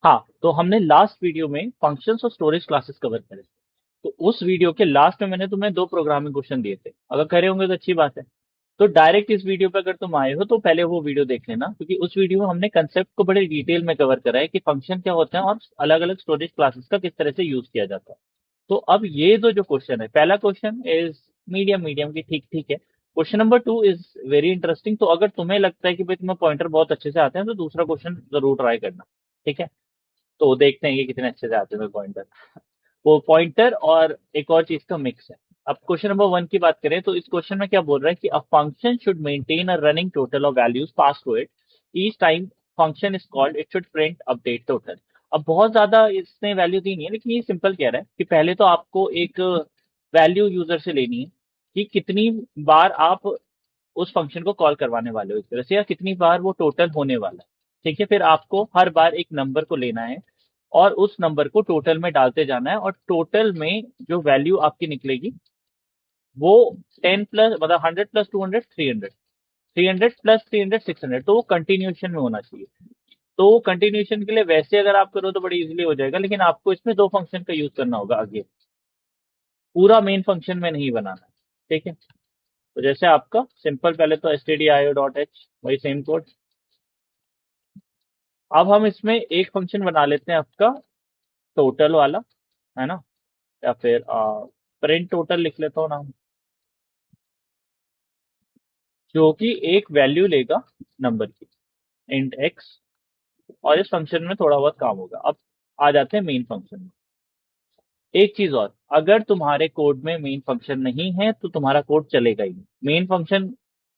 हाँ, तो हमने लास्ट वीडियो में फंक्शंस और स्टोरेज क्लासेस कवर करे। तो उस वीडियो के लास्ट में मैंने तुम्हें 2 प्रोग्रामिंग क्वेश्चन दिए थे। अगर करे होंगे तो अच्छी बात है। तो डायरेक्ट इस वीडियो पे अगर तुम आए हो तो पहले वो वीडियो देख लेना, क्योंकि उस वीडियो में हमने कंसेप्ट को बड़े डिटेल में कवर करा है कि फंक्शन क्या होते हैं और अलग-अलग स्टोरेज क्लासेस का किस तरह से यूज किया जाता है। तो अब ये जो क्वेश्चन है, पहला क्वेश्चन इज मीडियम मीडियम की ठीक ठीक है। Question number 2 is very interesting. तो अगर तुम्हें लगता है कि भाई तुम्हें पॉइंटर बहुत अच्छे से आते हैं तो दूसरा क्वेश्चन जरूर ट्राई करना। ठीक है, तो देखते हैं कि कितने अच्छे से आते हैं पॉइंटर। वो पॉइंटर और एक और चीज का मिक्स है। अब क्वेश्चन नंबर 1 की बात करें तो इस क्वेश्चन में क्या बोल रहा है कि a function should maintain a running total of values pass to it. Each time function is called it should print update total. अब बहुत ज्यादा इसने वैल्यू दी नहीं है, लेकिन ये सिंपल कह रहा है कि पहले तो आपको एक वैल्यू यूजर से लेनी है कि कितनी बार आप उस फंक्शन को कॉल करवाने वाले हो एक तरह से, या कितनी बार वो टोटल होने वाला है। ठीक है, फिर आपको हर बार एक नंबर को लेना है और उस नंबर को टोटल में डालते जाना है, और टोटल में जो वैल्यू आपकी निकलेगी वो 10 प्लस मतलब 100 प्लस 200 300, 300 प्लस 300 600, तो वो कंटिन्यूशन में होना चाहिए। तो कंटिन्यूशन के लिए वैसे अगर आप करो तो बड़ी इजीली हो जाएगा, लेकिन आपको इसमें 2 फंक्शन का यूज करना होगा आगे, पूरा मेन फंक्शन में नहीं बनाना है। ठीक है, तो जैसे आपका सिंपल, पहले तो stdio.h वही सेम कोड। अब हम इसमें एक फंक्शन बना लेते हैं आपका टोटल वाला, है ना, या फिर प्रिंट टोटल लिख लेता हूँ नाम, जो कि एक वैल्यू लेगा नंबर की, इंट एक्स। और इस फंक्शन में थोड़ा बहुत काम होगा। अब आ जाते हैं मेन फंक्शन में। एक चीज और, अगर तुम्हारे कोड में मेन फंक्शन नहीं है तो तुम्हारा कोड चलेगा ही नहीं। मेन फंक्शन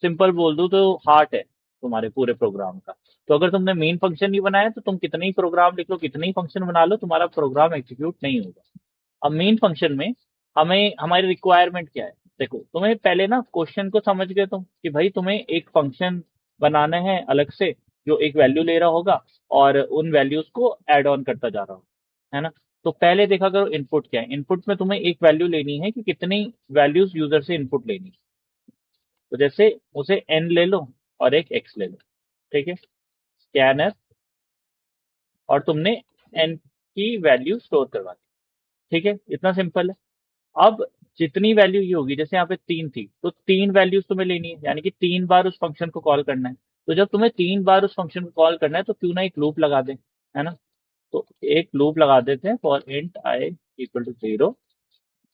सिंपल बोल दूं तो हार्ट है तुम्हारे पूरे प्रोग्राम का। तो अगर तुमने मेन फंक्शन नहीं बनाया तो तुम कितने ही प्रोग्राम लिख लो, कितने ही फंक्शन बना लो, तुम्हारा प्रोग्राम एग्जीक्यूट नहीं होगा। अब मेन फंक्शन में हमें हमारी रिक्वायरमेंट क्या है। देखो, तुम्हें पहले ना क्वेश्चन को समझ गए तुम कि भाई तुम्हें एक फंक्शन बनाना है अलग से, जो एक वैल्यू ले रहा होगा और उन वैल्यूज को ऐड ऑन करता जा रहा होगा, है ना। तो पहले देखा करो इनपुट क्या है। इनपुट में तुम्हें एक वैल्यू लेनी है कि कितनी वैल्यूज यूजर से इनपुट लेनी है। तो जैसे उसे एन ले लो और एक एक्स ले लो। ठीक है, स्कैनर, और तुमने एन की वैल्यू स्टोर करवा दी। ठीक है, इतना सिंपल है। अब जितनी वैल्यू ये होगी, जैसे यहाँ पे 3 थी तो 3 वैल्यूज तुम्हें लेनी है, यानी कि 3 बार उस फंक्शन को कॉल करना है। तो जब तुम्हें 3 बार उस फंक्शन को कॉल करना है तो क्यों ना एक लूप लगा दें, है ना। तो एक लूप लगा देते हैं, for int i equal to 0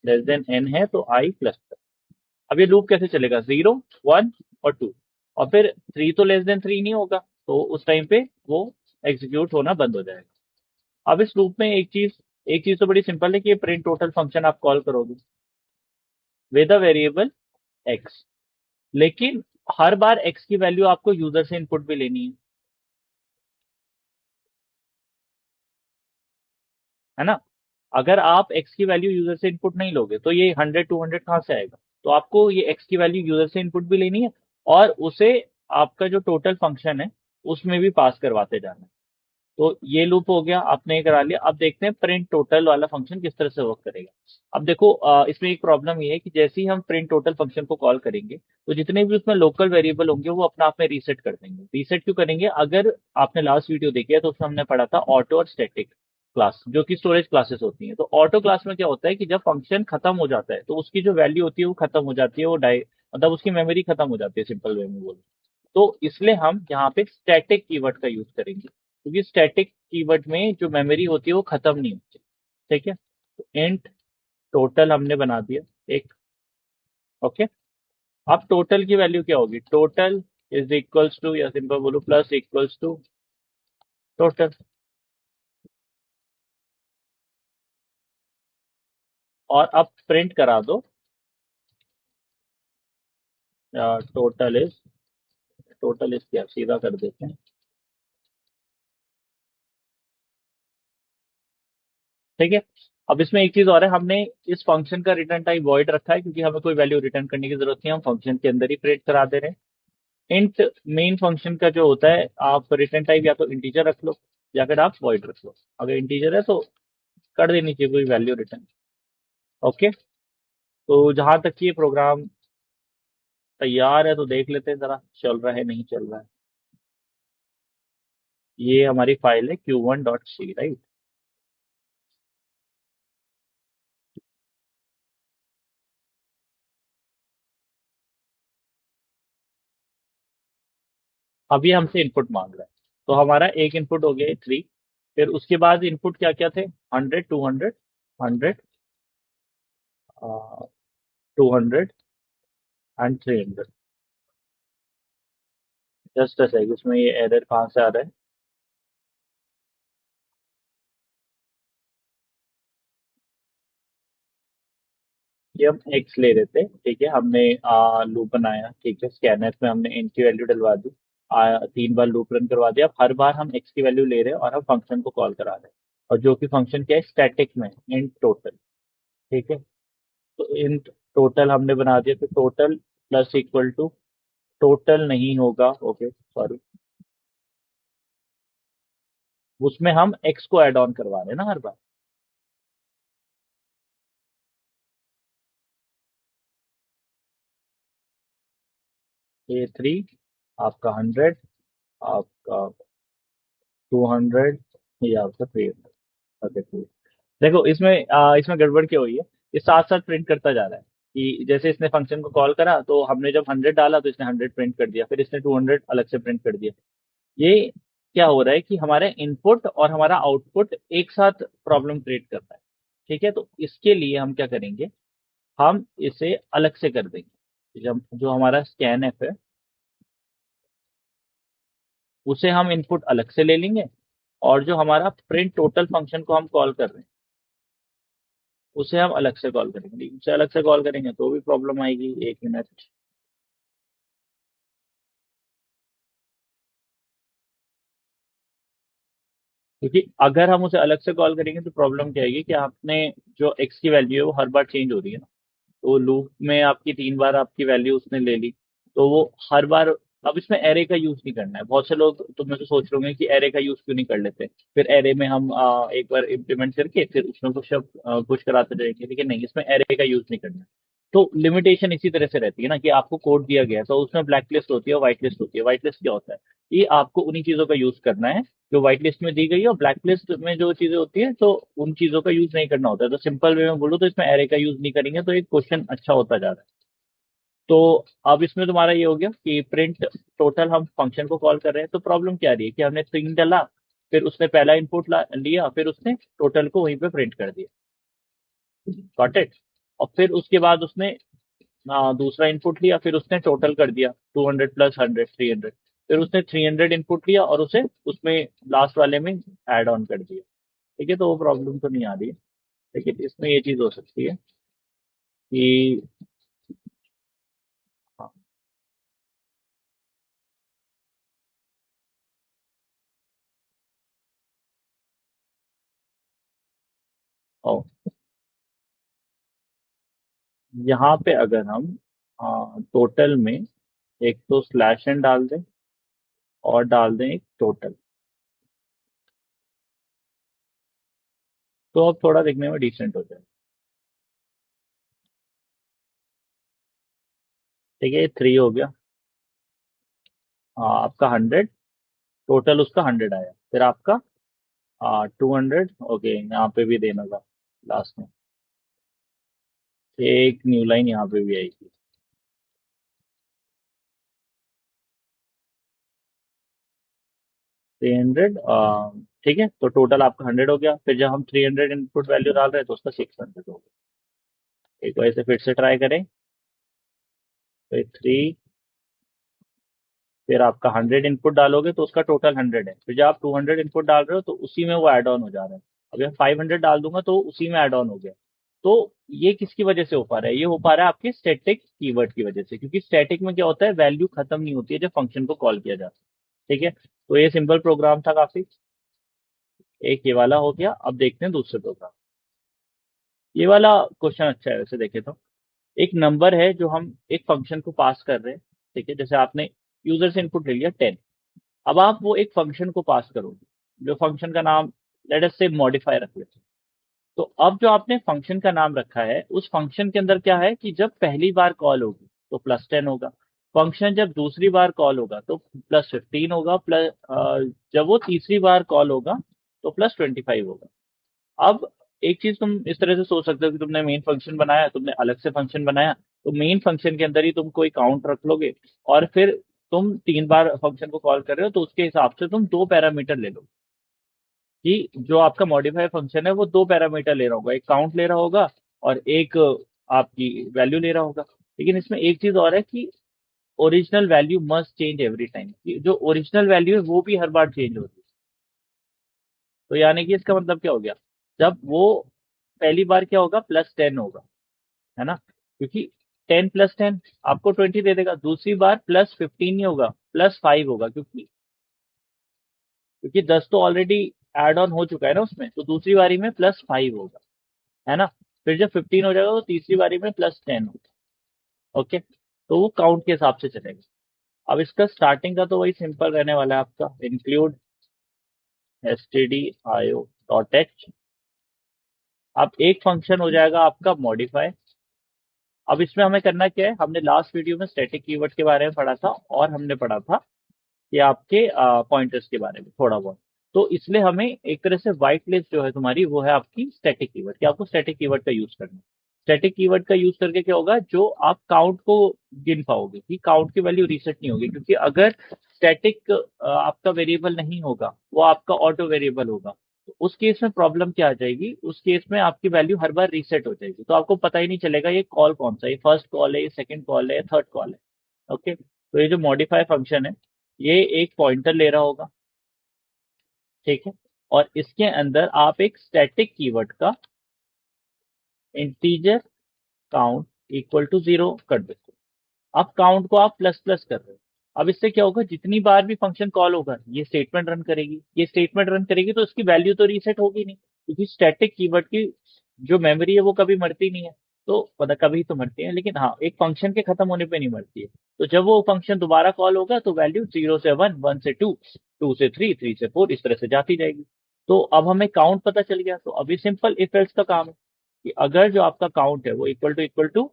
less than n है तो आई प्लस। अब ये लूप कैसे चलेगा, 0 1 और 2, और फिर 3 तो लेस देन 3 नहीं होगा, तो उस टाइम पे वो एग्जीक्यूट होना बंद हो जाएगा। अब इस लूप में एक चीज तो बड़ी सिंपल है कि ये प्रिंट टोटल फंक्शन आप कॉल करोगे विद अ वेरिएबल एक्स, लेकिन हर बार एक्स की वैल्यू आपको यूजर से इनपुट भी लेनी है ना। अगर आप एक्स की वैल्यू यूजर से इनपुट नहीं लोगे तो ये 100 200 कहाँ से आएगा। तो आपको ये एक्स की वैल्यू यूजर से इनपुट भी लेनी है और उसे आपका जो टोटल फंक्शन है उसमें भी पास करवाते जाना है। तो ये लूप हो गया, आपने ये करा लिया। अब देखते हैं प्रिंट टोटल वाला फंक्शन किस तरह से वर्क करेगा। अब देखो, इसमें एक प्रॉब्लम ये है कि जैसे ही हम प्रिंट टोटल फंक्शन को कॉल करेंगे तो जितने भी उसमें लोकल वेरिएबल होंगे वो अपना आप में रीसेट कर देंगे। रीसेट क्यों करेंगे, अगर आपने लास्ट वीडियो देखी है तो उसमें हमने पढ़ा था ऑटो और स्टैटिक क्लास, जो कि स्टोरेज क्लासेस होती हैं। तो ऑटो क्लास में क्या होता है कि जब फंक्शन खत्म हो जाता है तो उसकी जो वैल्यू होती है वो खत्म हो जाती है, वो डाई मतलब उसकी मेमोरी खत्म हो जाती है, सिंपल वे में बोलो। तो इसलिए हम यहाँ पे स्टैटिक कीवर्ड का यूज करेंगे, क्योंकि स्टैटिक कीवर्ड में जो मेमोरी होती है वो खत्म नहीं होती। ठीक है, तो इंट टोटल हमने बना दिया एक। ओके, अब टोटल की वैल्यू क्या होगी, टोटल इज इक्वल्स टू, या सिंपल बोलो प्लस इक्वल्स टू टोटल। और अब प्रिंट करा दो टोटल इज, टोटल इज क्या, सीधा कर देते हैं। ठीक है, अब इसमें एक चीज और है, हमने इस फंक्शन का रिटर्न टाइप वॉइड रखा है क्योंकि हमें कोई वैल्यू रिटर्न करने की जरूरत नहीं है, हम फंक्शन के अंदर ही प्रिंट करा दे रहे हैं। इंट मेन फंक्शन का जो होता है, आप रिटर्न टाइप या तो इंटीजर रख लो या फिर आप वॉइड रख लो। अगर इंटीजर है तो कर देनी चाहिए कोई वैल्यू रिटर्न। ओके, तो जहां तक कि ये प्रोग्राम तैयार है तो देख लेते हैं जरा चल रहा है नहीं चल रहा है। ये हमारी फाइल है q1.c, राइट। अब ये हमसे इनपुट मांग रहा है, तो हमारा एक इनपुट हो गया 3। फिर उसके बाद इनपुट क्या क्या थे, 100, 200, 100, 200 एंड 300। जस्ट अ सेकंड, इसमें ये एरर कहाँ से आ रहा है। ये हम एक्स ले रहे थे, ठीक है, हमने लूप बनाया, ठीक है, स्कैनर में हमने इन की वैल्यू डलवा दी, 3 बार लूप रन करवा दिया। अब हर बार हम एक्स की वैल्यू ले रहे हैं और हम फंक्शन को कॉल करा रहे हैं, और जो कि फंक्शन क्या है, स्टैटिक में इन टोटल, ठीक है। तो इन टोटल हमने बना दिया, तो total plus equal to, total नहीं होगा, ओके सॉरी, उसमें हम एक्स को ऐड ऑन करवा रहे हैं ना हर बार। ये 3, आपका 100, आपका 200, ये आपका 300। Okay cool। देखो इसमें इसमें गड़बड़ क्या हुई है, ये साथ साथ प्रिंट करता जा रहा है, कि जैसे इसने फंक्शन को कॉल करा तो हमने जब 100 डाला तो इसने 100 प्रिंट कर दिया, फिर इसने 200 अलग से प्रिंट कर दिया। ये क्या हो रहा है कि हमारे इनपुट और हमारा आउटपुट एक साथ प्रॉब्लम क्रिएट कर रहा है, ठीक है। तो इसके लिए हम क्या करेंगे, हम इसे अलग से कर देंगे। जब जो हमारा स्कैन एफ है, उसे हम इनपुट अलग से ले लेंगे, और जो हमारा प्रिंट टोटल फंक्शन को हम कॉल कर रहे हैं, उसे हम अलग से कॉल करेंगे। उसे अलग से कॉल करेंगे तो भी प्रॉब्लम आएगी, 1 मिनट। क्योंकि अगर हम उसे अलग से कॉल करेंगे तो प्रॉब्लम क्या आएगी कि आपने जो एक्स की वैल्यू है वो हर बार चेंज हो रही है ना, तो लूप में आपकी 3 बार आपकी वैल्यू उसने ले ली, तो वो हर बार, अब इसमें एरे का यूज नहीं करना है। बहुत से लोग तो मुझे सोच रहे होंगे कि एरे का यूज क्यों नहीं कर लेते, फिर एरे में हम एक बार इम्प्लीमेंट करके फिर उसमें पुश कराते जाएंगे, लेकिन नहीं, इसमें एरे का यूज नहीं करना है। तो लिमिटेशन इसी तरह से रहती है ना, कि आपको कोड दिया गया है तो उसमें ब्लैक लिस्ट होती है, व्हाइट लिस्ट होती है। व्हाइट लिस्ट क्या होता है, ये आपको उन्हीं चीजों का यूज करना है जो व्हाइट लिस्ट में दी गई है, और ब्लैक लिस्ट में जो चीजें होती है तो उन चीजों का यूज नहीं करना होता है। तो सिंपल वे में बोलूँ तो इसमें एरे का यूज नहीं करेंगे तो एक क्वेश्चन अच्छा होता जा रहा है। तो अब इसमें तुम्हारा ये हो गया कि प्रिंट टोटल, हम फंक्शन को कॉल कर रहे हैं, तो प्रॉब्लम क्या आ रही है कि हमने 3 डाला, फिर उसने पहला इनपुट लिया, फिर उसने टोटल को वहीं पे प्रिंट कर दिया, गॉट इट। और फिर उसके बाद उसने दूसरा इनपुट लिया, फिर उसने टोटल कर दिया 200 प्लस 100, 300। फिर उसने 300 इनपुट लिया और उसे उसमें लास्ट वाले में ऐड ऑन कर दिया, ठीक है। तो वो प्रॉब्लम तो नहीं आ रही है, लेकिन इसमें ये चीज हो सकती है कि, हाँ, ओ, यहाँ पे अगर हम टोटल में एक तो स्लैश एन डाल दें और डाल दें एक टोटल, तो अब थोड़ा दिखने में डिसेंट हो जाए, ठीक है। ये 3 हो गया, आपका 100, टोटल उसका 100 आया, फिर आपका 200, ओके, यहाँ पे भी देना था लास्ट में, एक न्यू लाइन यहाँ पे भी आएगी, 300, ठीक है। तो टोटल आपका 100 हो गया, फिर जब हम 300 इनपुट वैल्यू डाल रहे हैं तो उसका 600 हो गया। एक बार इसे फिर से ट्राई करें, फिर 3, फिर आपका 100 इनपुट डालोगे तो उसका टोटल 100 है, फिर जब आप 200 इनपुट डाल रहे हो तो उसी में वो ऐड ऑन हो जा रहा है। अगर 500 डाल दूंगा तो उसी में ऐड ऑन हो गया। तो ये किसकी वजह से हो पा रहा है, ये हो पा रहा है आपके स्टैटिक कीवर्ड की वजह से, क्योंकि स्टैटिक में क्या होता है, वैल्यू खत्म नहीं होती है जब फंक्शन को कॉल किया जाता है, ठीक है। तो ये सिंपल प्रोग्राम था काफी, एक ये वाला हो गया। अब देखते हैं दूसरे प्रोग्राम। ये वाला क्वेश्चन अच्छा है वैसे देखे तो। एक नंबर है जो हम एक फंक्शन को पास कर रहे हैं, ठीक है। जैसे आपने यूजर से इनपुट ले लिया 10, अब आप वो एक फंक्शन को पास करोगे, जो फंक्शन का नाम लेट अस से मॉडिफाई रख लेते हैं। तो अब जो आपने फंक्शन का नाम रखा है, उस फंक्शन के अंदर क्या है कि जब पहली बार कॉल होगी तो +10 होगा, फंक्शन जब दूसरी बार कॉल होगा तो +15 होगा, प्लस जब वो तीसरी बार कॉल होगा तो +25 होगा। अब एक चीज तुम इस तरह से सोच सकते हो कि तुमने मेन फंक्शन बनाया, तुमने अलग से फंक्शन बनाया, तो मेन फंक्शन के अंदर ही तुम कोई काउंट रख लोगे, और फिर तुम 3 बार फंक्शन को कॉल कर रहे हो तो उसके हिसाब से तुम 2 पैरामीटर ले लो, कि जो आपका मॉडिफाई फंक्शन है वो 2 पैरामीटर ले रहा होगा, एक काउंट ले रहा होगा और एक आपकी वैल्यू ले रहा होगा। लेकिन इसमें एक चीज और है कि original value must change every time, जो ओरिजिनल वैल्यू है वो भी हर बार चेंज होती है। तो यानी कि इसका मतलब क्या हो गया, जब वो पहली बार क्या होगा, +10 होगा, है ना, क्योंकि 10 + 10 आपको 20 दे देगा। दूसरी बार +15 नहीं होगा, +5 होगा, क्योंकि 10 तो ऑलरेडी एड ऑन हो चुका है ना उसमें, तो दूसरी बारी में +5 होगा, है ना। फिर जब 15 हो जाएगा तो तीसरी बारी में +10 होगा। ओके, तो वो काउंट के हिसाब से चलेगा। अब इसका स्टार्टिंग का तो वही सिंपल रहने वाला है आपका, इंक्लूड stdio.h। अब एक फंक्शन हो जाएगा आपका मॉडिफाई। अब इसमें हमें करना क्या है, हमने लास्ट वीडियो में स्टैटिक कीवर्ड के बारे में पढ़ा था, और हमने पढ़ा था कि आपके पॉइंटर्स के बारे में थोड़ा बहुत। तो इसलिए हमें एक तरह से व्हाइट लिस्ट जो है तुम्हारी, वो है आपकी स्टैटिक कीवर्ड, कि आपको स्टैटिक कीवर्ड का यूज करना है। स्टैटिक कीवर्ड का यूज करके क्या होगा, जो आप काउंट को गिन पाओगे, कि काउंट की वैल्यू रीसेट नहीं होगी, क्योंकि अगर स्टैटिक आपका वेरिएबल नहीं होगा, वो आपका ऑटो वेरिएबल होगा, तो उस केस में प्रॉब्लम क्या आ जाएगी, उस केस में आपकी वैल्यू हर बार रीसेट हो जाएगी, तो आपको पता ही नहीं चलेगा ये कॉल कौन सा है, ये फर्स्ट कॉल है, ये सेकंड कॉल है, ये थर्ड कॉल है। ओके, तो ये जो मॉडिफाई फंक्शन है, ये एक पॉइंटर ले रहा होगा, ठीक है, और इसके अंदर आप एक स्टैटिक कीवर्ड का इंटीजर काउंट इक्वल टू 0 कर देते हो। अब काउंट को आप प्लस प्लस कर रहे हो। अब इससे क्या होगा, जितनी बार भी फंक्शन कॉल होगा ये स्टेटमेंट रन करेगी, ये स्टेटमेंट रन करेगी, तो इसकी वैल्यू तो रीसेट होगी नहीं, क्योंकि स्टैटिक कीवर्ड की जो मेमोरी है वो कभी मरती नहीं है। तो पता कभी तो मरती है, लेकिन हाँ, एक फंक्शन के खत्म होने पे नहीं मरती है। तो जब वो फंक्शन दोबारा कॉल होगा तो वैल्यू 0 से 1, 1 से 2, 2 से 3, 3 से 4, इस तरह से जाती जाएगी। तो अब हमें काउंट पता चल गया, तो अभी सिंपल इफ एल्स का काम है, कि अगर जो आपका काउंट है वो इक्वल टू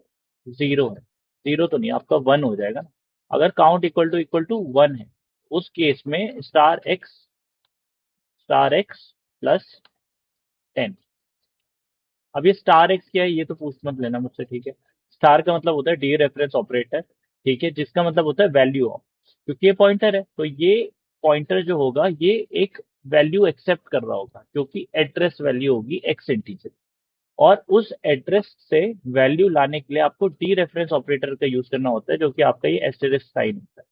0 है, 0 तो नहीं, आपका 1 हो जाएगा ना। अगर काउंट इक्वल टू 1 है, उस केस में *x +10। अब ये *x क्या है ये तो पूछ मत लेना मुझसे, ठीक है। स्टार का मतलब होता है डी रेफरेंस ऑपरेटर, ठीक है, जिसका मतलब होता है वैल्यू ऑफ, क्योंकि ये पॉइंटर है, तो ये पॉइंटर जो होगा ये एक वैल्यू एक्सेप्ट कर रहा होगा, जो कि एड्रेस वैल्यू होगी एक्स इंटीजर, और उस एड्रेस से वैल्यू लाने के लिए आपको डी रेफरेंस ऑपरेटर का यूज करना होता है, जो कि आपका ये एस्टेरिस्क साइन होता है,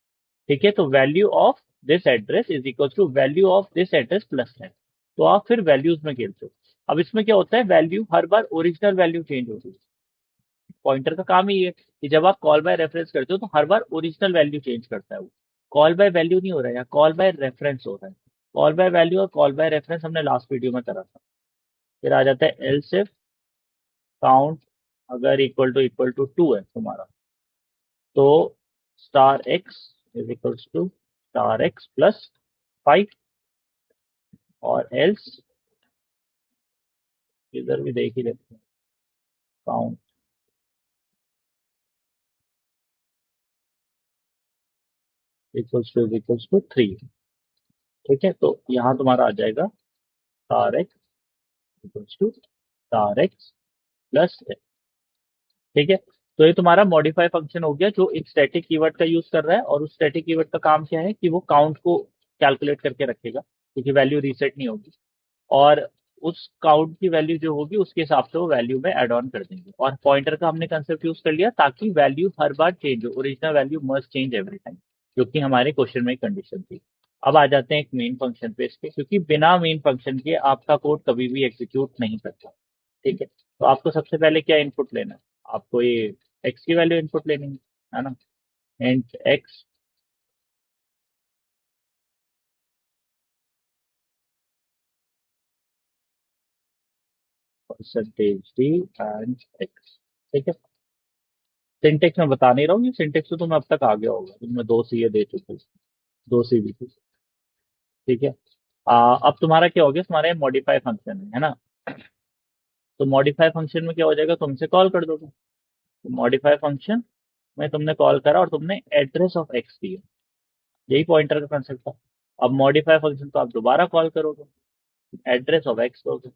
ठीक है। तो value of this address is equal to value of this address +10। तो आप फिर वैल्यूज में खेलते हो। अब इसमें क्या होता है, वैल्यू हर बार ओरिजिनल वैल्यू चेंज होती है। पॉइंटर का काम ही है कि जब आप कॉल बाय रेफरेंस करते हो तो हर बार ओरिजिनल वैल्यू चेंज करता है वो। कॉल बाय वैल्यू नहीं हो रहा है, या कॉल बाय रेफरेंस हो रहा है। कॉल बाय वैल्यू और कॉल बाय रेफरेंस हमने लास्ट वीडियो में करा था। फिर आ जाता है एल्स इफ काउंट अगर इक्वल टू 2 है तुम्हारा, तो *x is equals to *x +5, और एल्स इधर भी देख ही लेते हैं, काउंट इक्वल्स टू 3, ठीक है। तो यहाँ तुम्हारा आ जाएगा *x इक्वल्स टू *x +10, ठीक है। तो ये तुम्हारा मॉडिफाई फंक्शन हो गया, जो एक स्टैटिक कीवर्ड का यूज कर रहा है, और उस स्टैटिक कीवर्ड का काम क्या है कि वो काउंट को कैलकुलेट करके रखेगा, क्योंकि वैल्यू रीसेट नहीं होगी, और उस काउंट की वैल्यू जो होगी उसके हिसाब से वो वैल्यू में ऐड ऑन कर देंगे। और पॉइंटर का हमने कंसेप्ट यूज कर लिया ताकि वैल्यू हर बार चेंज हो, original value must change every time, जो कि हमारे क्वेश्चन में कंडीशन थी। अब आ जाते हैं एक मेन फंक्शन पे इसके, क्योंकि बिना मेन फंक्शन के आपका कोड कभी भी एग्जीक्यूट नहीं करता, ठीक है। तो आपको सबसे पहले क्या इनपुट लेना है, आपको ये एक्स की वैल्यू इनपुट लेनी है ना। And x %d and x, ठीक है। सिंटेक्स में बता नहीं रहा हूँ, ये सिंटेक्स तो तुम्हें अब तक आ गया होगा, तुम्हें 2 CA दे चुके हो, 2 CBC, ठीक है। अब तुम्हारा क्या हो गया, तुम्हारा मॉडिफाई फंक्शन है ना। तो मॉडिफाई फंक्शन में क्या हो जाएगा, तुमसे कॉल कर दोगे, तो मॉडिफाई फंक्शन में तुमने कॉल करा और तुमने एड्रेस ऑफ एक्स दिया, यही पॉइंटर का कंसेप्ट था। अब मॉडिफाई फंक्शन को आप दोबारा कॉल करोगे, एड्रेस ऑफ एक्स दोगे,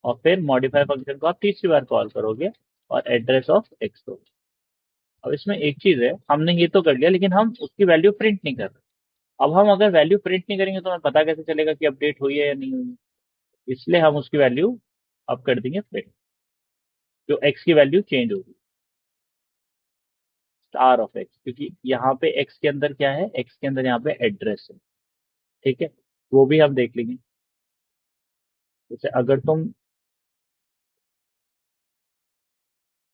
और फिर मॉडिफाई फंक्शन को आप तीसरी बार कॉल करोगे और एड्रेस ऑफ एक्स दोगे। अब इसमें एक चीज है, हमने ये तो कर लिया लेकिन हम उसकी वैल्यू प्रिंट नहीं कर रहे। अब हम अगर वैल्यू प्रिंट नहीं करेंगे तो हमें पता कैसे चलेगा कि अपडेट हुई है या नहीं हुई है? इसलिए हम उसकी वैल्यू अब कर देंगे प्रिंट, जो एक्स की वैल्यू चेंज होगी, स्टार ऑफ एक्स, क्योंकि यहाँ पे एक्स के अंदर क्या है, एक्स के अंदर यहाँ पे एड्रेस है। ठीक है, वो भी हम देख लेंगे। जैसे अगर तुम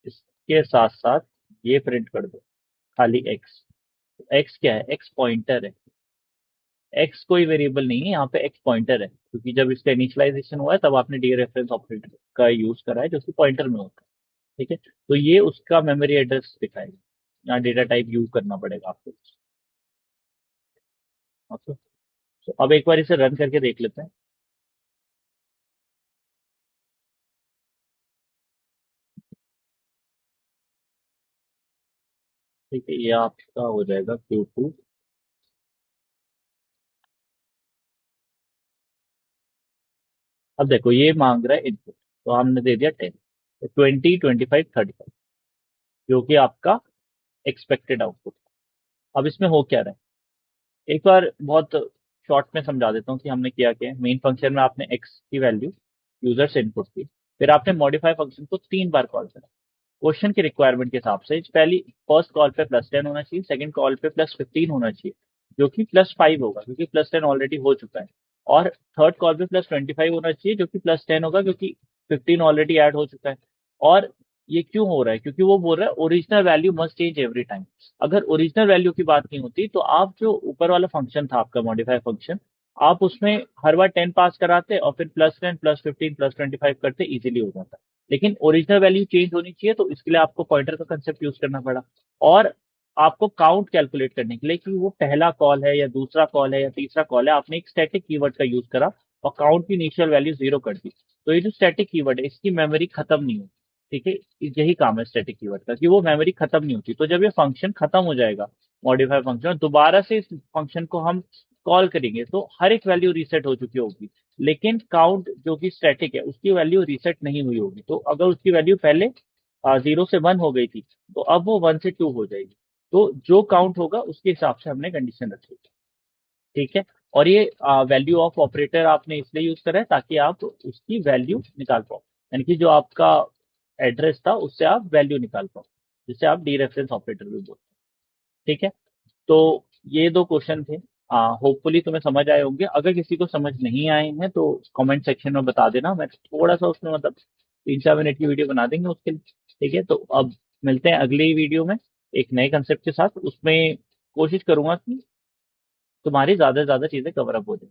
इसके साथ साथ ये प्रिंट कर दो, खाली एक्स, एक्स क्या है, एक्स पॉइंटर है। एक्स कोई वेरिएबल नहीं है, यहाँ पे एक्स पॉइंटर है, क्योंकि जब इसका इनिशियलाइजेशन हुआ है तब आपने डी रेफरेंस ऑपरेटर का यूज करा है जो कि पॉइंटर में होता है। ठीक है, तो ये उसका मेमोरी एड्रेस दिखाएगा, यहाँ डेटा टाइप यूज करना पड़ेगा आपको। ओके, तो अब एक बार इसे रन करके देख लेते हैं। ठीक है, ये आपका हो जाएगा Q2। अब देखो ये मांग रहा है इनपुट, तो हमने दे दिया 10, तो 20, 25, 35, जो कि आपका एक्सपेक्टेड आउटपुट। अब इसमें हो क्या रहा है, एक बार बहुत शॉर्ट में समझा देता हूँ कि हमने किया क्या है। मेन फंक्शन में आपने एक्स की वैल्यू यूजर से इनपुट की, फिर आपने मॉडिफाई फंक्शन को 3 बार कॉल करा क्वेश्चन की रिक्वायरमेंट के हिसाब से। पहली फर्स्ट कॉल पे +10 होना चाहिए, सेकंड कॉल पे +15 होना चाहिए, जो कि +5 होगा क्योंकि +10 ऑलरेडी हो चुका है, और थर्ड कॉल पे +25 होना चाहिए जो कि +10 होगा क्योंकि 15 ऑलरेडी ऐड हो चुका है। और ये क्यों हो रहा है, क्योंकि वो बोल रहा है original value must change every time. अगर ओरिजिनल वैल्यू की बात नहीं होती तो आप जो ऊपर वाला फंक्शन था आपका मॉडिफाई फंक्शन, आप उसमें हर बार 10 पास कराते और फिर +10, +15, +25 करते, इजीली हो जाता। लेकिन ओरिजिनल वैल्यू चेंज होनी चाहिए तो इसके लिए आपको पॉइंटर का कंसेप्ट यूज करना पड़ा, और आपको काउंट कैलकुलेट करने के लिए कि वो पहला कॉल है या दूसरा कॉल है या तीसरा कॉल है, आपने एक स्टैटिक कीवर्ड का यूज करा और काउंट की इनिशियल वैल्यू 0 कर दी। तो ये जो स्टैटिक कीवर्ड है इसकी मेमोरी खत्म नहीं होती। ठीक है, यही काम है स्टैटिक कीवर्ड का कि वो मेमोरी खत्म नहीं होती। तो जब ये फंक्शन खत्म हो जाएगा, मॉडिफाई फंक्शन, दोबारा से इस फंक्शन को हम कॉल करेंगे तो हर एक वैल्यू रीसेट हो चुकी होगी, लेकिन काउंट जो कि स्टैटिक है उसकी वैल्यू रीसेट नहीं हुई होगी। तो अगर उसकी वैल्यू पहले 0 से 1 हो गई थी तो अब वो 1 से 2 हो जाएगी। तो जो काउंट होगा उसके हिसाब से हमने कंडीशन रखी। ठीक है, और ये वैल्यू ऑफ ऑपरेटर आपने इसलिए यूज करा है ताकि आप उसकी वैल्यू निकाल पाओ, यानी कि जो आपका एड्रेस था उससे आप वैल्यू निकाल पाओ, जिसे आप डी रेफरेंस ऑपरेटर भी बोलते हैं। ठीक है, तो ये दो क्वेश्चन थे, होपफुली तुम्हें समझ आए होंगे। अगर किसी को समझ नहीं आए हैं तो कमेंट सेक्शन में बता देना, मैं थोड़ा सा उसमें मतलब 3-4 मिनट की वीडियो बना देंगे उसके लिए। ठीक है, तो अब मिलते हैं अगली वीडियो में एक नए कंसेप्ट के साथ। उसमें कोशिश करूंगा कि तुम्हारी ज्यादा से ज्यादा चीजें कवर अप हो जाए,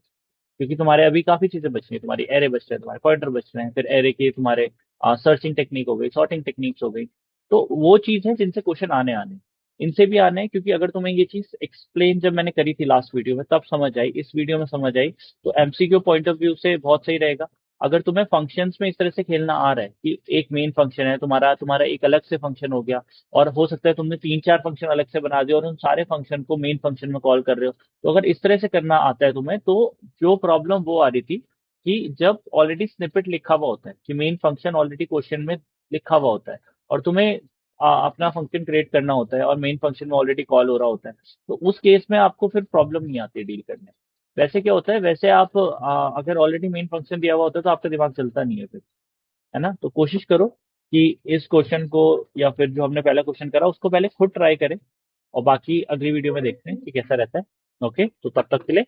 क्योंकि तुम्हारे अभी काफी चीजें बच रही हैं, तुम्हारी एरे बच रहे हैं, तुम्हारे पॉइंटर बच रहे हैं, फिर एरे के तुम्हारे सर्चिंग टेक्निक हो गई, सॉर्टिंग टेक्निक्स हो गई। तो वो चीज है जिनसे क्वेश्चन आने आने, इनसे भी आने हैं, क्योंकि अगर तुम्हें ये चीज एक्सप्लेन जब मैंने करी थी लास्ट वीडियो में तब समझ आई, इस वीडियो में समझ आई, तो एमसीक्यू पॉइंट ऑफ व्यू से बहुत सही रहेगा। अगर तुम्हें फंक्शंस में इस तरह से खेलना आ रहा है कि एक मेन फंक्शन है तुम्हारा, तुम्हारा एक अलग से फंक्शन हो गया, और हो सकता है तुमने 3-4 फंक्शन अलग से बना दिया और उन सारे फंक्शन को मेन फंक्शन में कॉल कर रहे हो, तो अगर इस तरह से करना आता है तुम्हें, तो जो प्रॉब्लम वो आ रही थी कि जब ऑलरेडी स्निपेट लिखा हुआ होता है कि मेन फंक्शन ऑलरेडी क्वेश्चन में लिखा हुआ होता है, और तुम्हें अपना फंक्शन क्रिएट करना होता है और मेन फंक्शन में ऑलरेडी कॉल हो रहा होता है, तो उस केस में आपको फिर प्रॉब्लम नहीं आती डील करने में। वैसे क्या होता है, वैसे आप अगर ऑलरेडी मेन फंक्शन दिया हुआ होता है तो आपका दिमाग चलता नहीं है फिर, है ना। तो कोशिश करो कि इस क्वेश्चन को या फिर जो हमने पहला क्वेश्चन करा उसको पहले खुद ट्राई करें, और बाकी अगली वीडियो में देखते हैं कि कैसा रहता है। ओके, तो तब तक के लिए